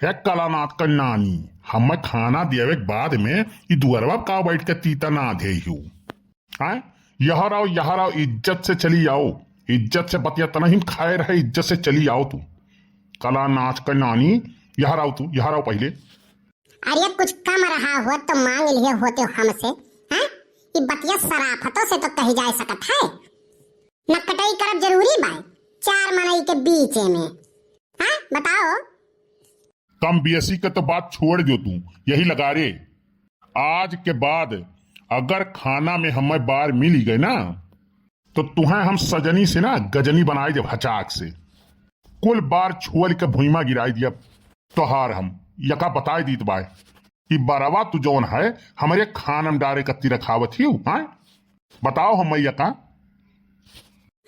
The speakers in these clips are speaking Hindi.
है कलानाथ का नानी हमें खाना देवे के बाद में ये दुअरवा का बैठ के तीता ना दे यहाँ रहो इज्जत से चली आओ, इज्जत से बतिया तना ही खाए रहे, इज्जत से चली आओ तू कलानाथ का नानी। यहाँ रहो तू, यहाँ रहो पहले। अरे कुछ कम रहा हो तो मांग लिए होते हो हमसे, हाँ? ये बतिया सराफतों से तो कही जा सकत है। नकटई करब जरूरी बाय चार मनई के बीच में, हाँ? बताओ। कम बीएससी के तो बात छोड़ दो तू, यही लगा रे। आज के बाद अगर खाना में हमें बार मिली गए ना तो तुम्हें हम सजनी से ना गजनी बनाई दे हचाक से, कुल बार छोड़ के भुईमा गिराई दिया तोहार हम यका बताई दीत बाय कि बरवा तू जौन है हमारे खानम डारे कत्ती रखावत ही, हाँ? बताओ हम यका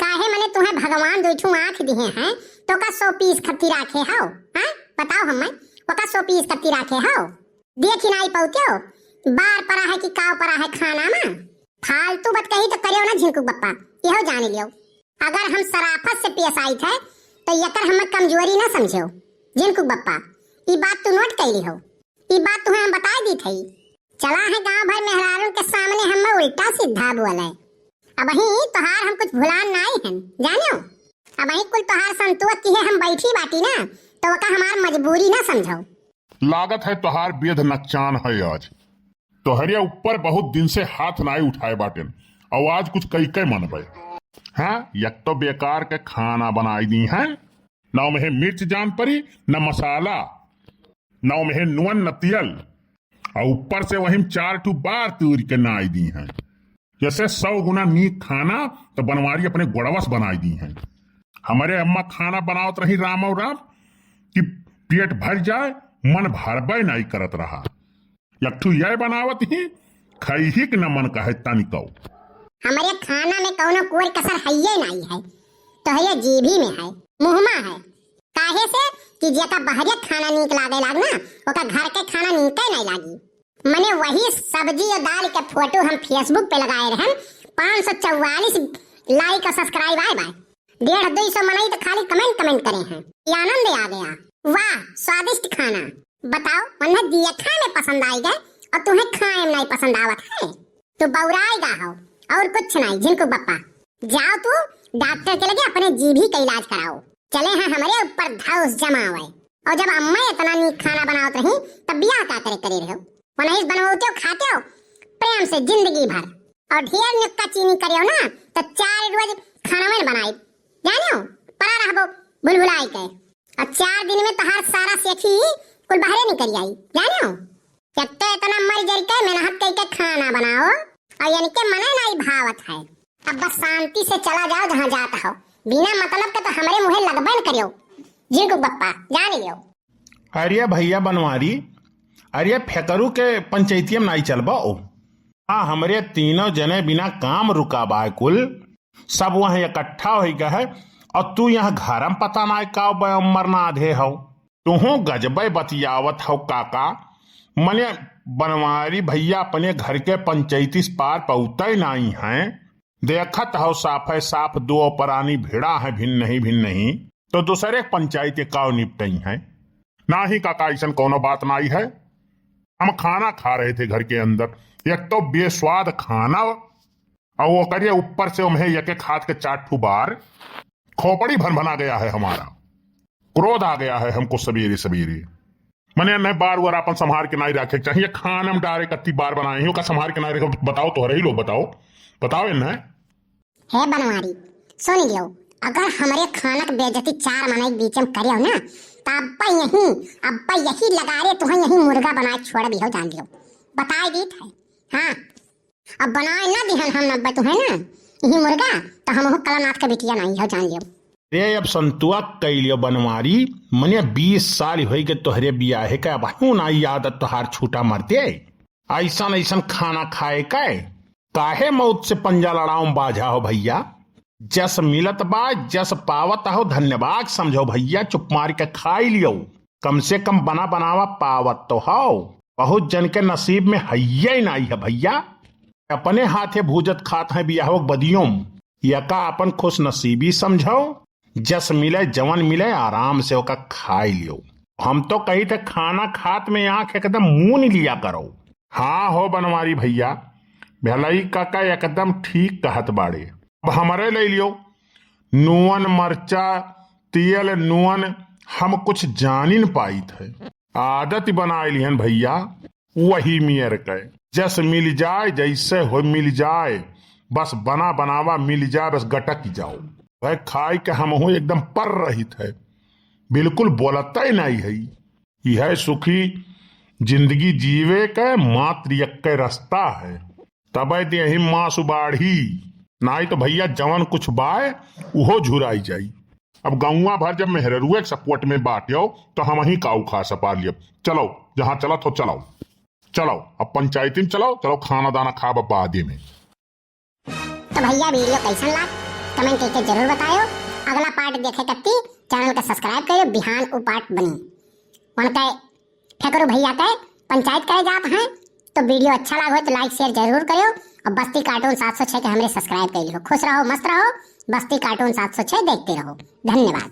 काहे मने तुम्हें भगवान दोठू आंख दिए हैं तो का 100 पीस खत्ती राखे हो, हाँ? बताओ हमें वो का 100 पीस खत्ती राखे हो, देख ही नहीं पाते हो बार परा है कि काव परा है खाना में। फालतू बात कही तो करियो ना झिंकू बप्पा, यहो जान लियो। अगर हम सराफत से पेश आई थे तो यकर हमें कमजोरी ना समझो झिंकू बप्पा, ये बात तू नोट कैली हो, ये बात तुम्हें हम बता दी थी। चला है गांव भर मेहरारू के सामने हमें उल्टा सीधा बोले, अब ही तोहार हम कुछ भुलान नहीं हैं जानो। अब ही कुल तोहार संतोष की है हम बैठी बाटी ना तो वका हमार मजबूरी ना समझो। लागत है तोहार बेद नकचान है आज, तोहरिया ऊपर बहुत दिन से हाथ नाई उठाए बाटेन, आवाज कुछ कई कई मन पे, हाँ? एक तो बेकार के खाना बनाई दी है, न में मिर्च जान परी न मसाला, न में नुअन न तियल, और ऊपर से वही 4 ठू बार तूर के नाई दी हैं। जैसे 100 गुना नीक खाना तो बनवारी अपने गोड़वस बनाई दी हैं। हमारे अम्मा खाना बनावत रही राम और राम कि पेट भर जाए मन भरबे नहीं करत रहा, यू यह बनावत ही खई ही न मन कहे तनिको। हमारे खाना में कौनो कोई कसर है नहीं है, तो है जीभी में है, मुहमा है। काहे से कि जेका बहरिया खाना नीक लागे लागना ओका घर के खाना नीके नहीं लागी। मने वही सब्जी और दाल के फोटो हम फेसबुक पे लगाए रहे, 544 लाइक और सब्सक्राइब आए बाय, 150-200 मनई तो खाली कमेंट करे हैं। ये आनंद आ गया, वाह स्वादिष्ट खाना। बताओ उन्हें दिया खाने पसंद आई गए और तुम्हें खाए नहीं पसंद आवत है तो बौराएगा हो और कुछ नहीं झिंकू बप्पा। जाओ तू डॉक्टर के लगे अपने जीभी का इलाज कराओ, चले हैं हमारे ऊपर धौस जमावे। और जब अम्मा इतना नीक खाना बनावत रही तब बियाह का करे रहो, वही बनवाते हो खाते हो प्रेम से जिंदगी भर, और ढेर निक्का चीनी करियो ना तो 4 रोज खाना में बनाई जानो पड़ा रहबो भुलभुलाई के, और 4 दिन में तहार सारा सेठी कुल बाहर निकल आई जानो। जब इतना मर जर के मेहनत करके खाना बनाओ और यानी के मना नहीं भावत है, अब बस शांति से चला जाओ जहाँ जाता हो, बिना मतलब के तो हमारे मुँह लगबे न करियो झिंकू बप्पा जान लियो। अरे भैया बनवारी, अरे फेकरू के पंचायतियम नहीं चलबो, हाँ हमरे तीनों जने बिना काम रुका बाय कुल सब वहाँ इकट्ठा हो गए है, और तू यहाँ घर में पता ना का मरना आधे हो, तुहू गजबे बतियावत हो काका। मने बनवारी भैया अपने घर के पंचायती पार पहुँचते नहीं हैं, देखत हो साफ है साफ 2 परानी भिड़ा है भिन्न नहीं तो दूसरे पंचायत का निपटई है ना ही काका, ऐसा कोनो बात नहीं है। हम खाना खा रहे थे घर के अंदर, एक तो बेस्वाद खाना और वो करिए ऊपर से उन्हें यके खाद के 4 ठू बार खोपड़ी भन गया है, हमारा क्रोध आ गया है हमको सवेरे सवेरे। मने न बार वार अपन संभार के नहीं रखे चाहिए, खाना में डारे कत्ती बार बनाए हो का संभार के नहीं रखे। बताओ तो रही लोग बताओ इन है बनवारी सुन लियो, अगर हमारे खाना के बेइज्जती 4 मनई बीच में करियो ना तो अब्बा यही लगा रे तुह यही मुर्गा बनाए छोड़ भी हो जान लियो, बताए दी है। हाँ अब बनाए ना दिहन हम नब्बे तुम्हें ना यही मुर्गा तो हम कलानाथ के बिटिया नहीं हो जान लियो। रे अब संतुआ कैलियो बनवारी, मने 20 साल हो गए तोहरे बियाहे का, अब हूं ना आदत तोहार छूटा मरते ऐसा खाना खाए काहे मौत से पंजा लड़ाऊं बाझा हो भैया। जस मिलत बा जस पावत हो धन्यवाद समझो भैया, चुप मार के खाई लियो, कम से कम बना बनावा पावत तो हो, बहुत जन के नसीब में है नहीं है भैया। अपने हाथे भूजत खात है बियाहो बदियों, यका अपन खुश नसीबी समझो, जस मिले जवन मिले आराम से ओका खाई लियो। हम तो कही थे खाना खात में आंख एकदम मून लिया करो। हाँ हो बनवारी भैया, भलाई काका एकदम ठीक कहत बाड़े। अब हमारे ले लियो नुअन मरचा तेल नुअन हम कुछ जानी न पाई थे, आदत बनाए लिहन भैया वही मियर के जस मिल जाए जैसे हो मिल जाए, बस बना बनावा मिल जाए, बस गटक जाओ। वह खाई के हम हो एकदम पर रही थे, बिल्कुल बोलता ही नहीं है। यह सुखी जिंदगी जीवे के मात्र एक रास्ता है, तबे दे माँ सुबाढ़ी, नहीं तो भैया जवन कुछ बाय उहो झुराई जाई। अब गौवा भर जब मेहरुए सपोर्ट में बाटियो तो हम ही काऊ खा सपा लियो। चलो जहां चला तो चलो चलो, अब पंचायती में चलो, चलो खाना दाना खा बादे में। तो भैया वीडियो कैसन लाग कमेंट करके जरूर बतायो। अगला पार्ट देखे कत्ती चैनल का सब्सक्राइब करियो, बिहान उ पार्ट बनी उनके फेकरू भैया के पंचायत करे जात हैं। तो वीडियो अच्छा लगा हो तो लाइक शेयर जरूर करियो और बस्ती कार्टून 706 के हमरे सब्सक्राइब करियो। खुश रहो मस्त रहो, बस्ती कार्टून 706 देखते रहो। धन्यवाद।